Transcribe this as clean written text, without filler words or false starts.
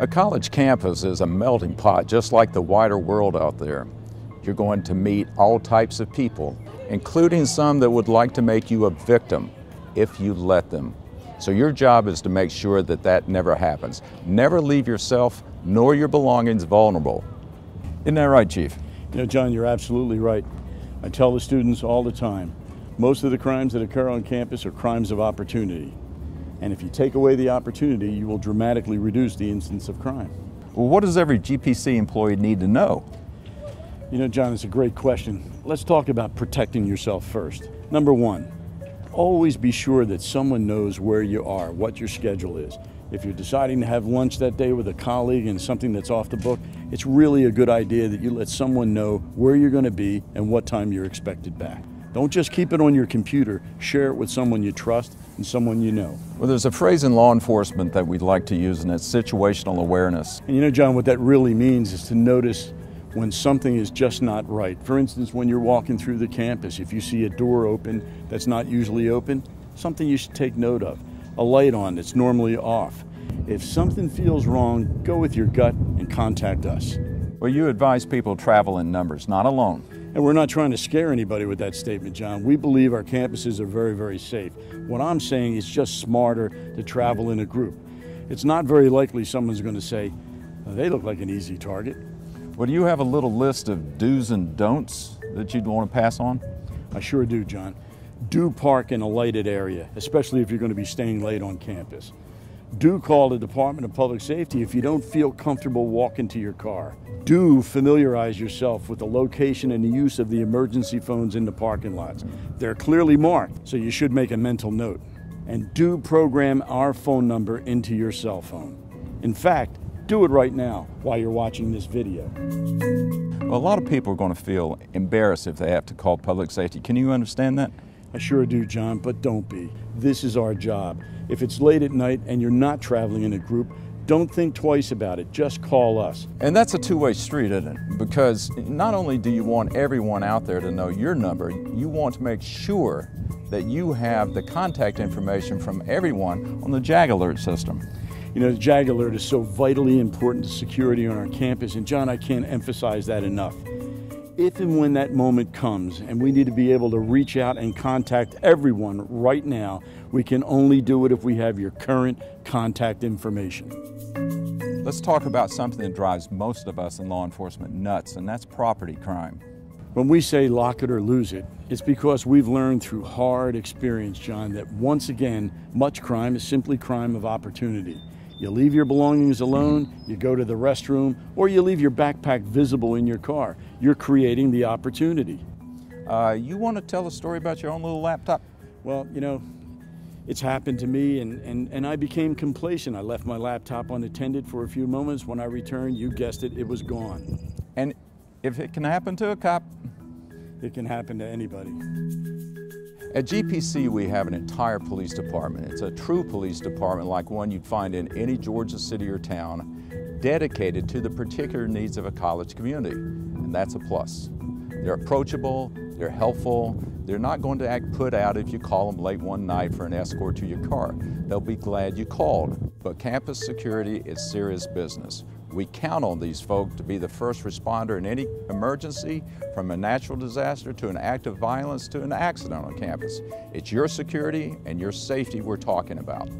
A college campus is a melting pot, just like the wider world out there. You're going to meet all types of people, including some that would like to make you a victim if you let them. So your job is to make sure that that never happens. Never leave yourself nor your belongings vulnerable. Isn't that right, Chief? You know, John, you're absolutely right. I tell the students all the time, most of the crimes that occur on campus are crimes of opportunity. And if you take away the opportunity, you will dramatically reduce the incidence of crime. Well, what does every GPC employee need to know? You know, John, it's a great question. Let's talk about protecting yourself first. Number one, always be sure that someone knows where you are, what your schedule is. If you're deciding to have lunch that day with a colleague and something that's off the book, it's really a good idea that you let someone know where you're going to be and what time you're expected back. Don't just keep it on your computer, share it with someone you trust and someone you know. Well, there's a phrase in law enforcement that we'd like to use, and it's situational awareness. And you know, John, what that really means is to notice when something is just not right. For instance, when you're walking through the campus, if you see a door open that's not usually open, something you should take note of. A light on that's normally off. If something feels wrong, go with your gut and contact us. Well, you advise people to travel in numbers, not alone. And we're not trying to scare anybody with that statement, John. We believe our campuses are very, very safe. What I'm saying is just smarter to travel in a group. It's not very likely someone's going to say, oh, they look like an easy target. Well, do you have a little list of do's and don'ts that you'd want to pass on? I sure do, John. Do park in a lighted area, especially if you're going to be staying late on campus. Do call the Department of Public Safety if you don't feel comfortable walking to your car. Do familiarize yourself with the location and the use of the emergency phones in the parking lots. They're clearly marked, so you should make a mental note. And do program our phone number into your cell phone. In fact, do it right now while you're watching this video. Well, a lot of people are going to feel embarrassed if they have to call public safety. Can you understand that? I sure do, John, but don't be. This is our job. If it's late at night and you're not traveling in a group, don't think twice about it. Just call us. And that's a two-way street, isn't it? Because not only do you want everyone out there to know your number, you want to make sure that you have the contact information from everyone on the JAG Alert system. You know, the JAG Alert is so vitally important to security on our campus, and John, I can't emphasize that enough. If and when that moment comes and we need to be able to reach out and contact everyone right now, we can only do it if we have your current contact information. Let's talk about something that drives most of us in law enforcement nuts, and that's property crime. When we say lock it or lose it, it's because we've learned through hard experience, John, that once again, much crime is simply crime of opportunity. You leave your belongings alone, you go to the restroom, or you leave your backpack visible in your car. You're creating the opportunity. You want to tell a story about your own little laptop? Well, you know, it's happened to me, and I became complacent. I left my laptop unattended for a few moments. When I returned, you guessed it, it was gone. And if it can happen to a cop, it can happen to anybody. At GPC, we have an entire police department. It's a true police department like one you'd find in any Georgia city or town, dedicated to the particular needs of a college community, and that's a plus. They're approachable, they're helpful, they're not going to act put out if you call them late one night for an escort to your car. They'll be glad you called. But campus security is serious business. We count on these folks to be the first responder in any emergency, from a natural disaster to an act of violence to an accident on campus. It's your security and your safety we're talking about.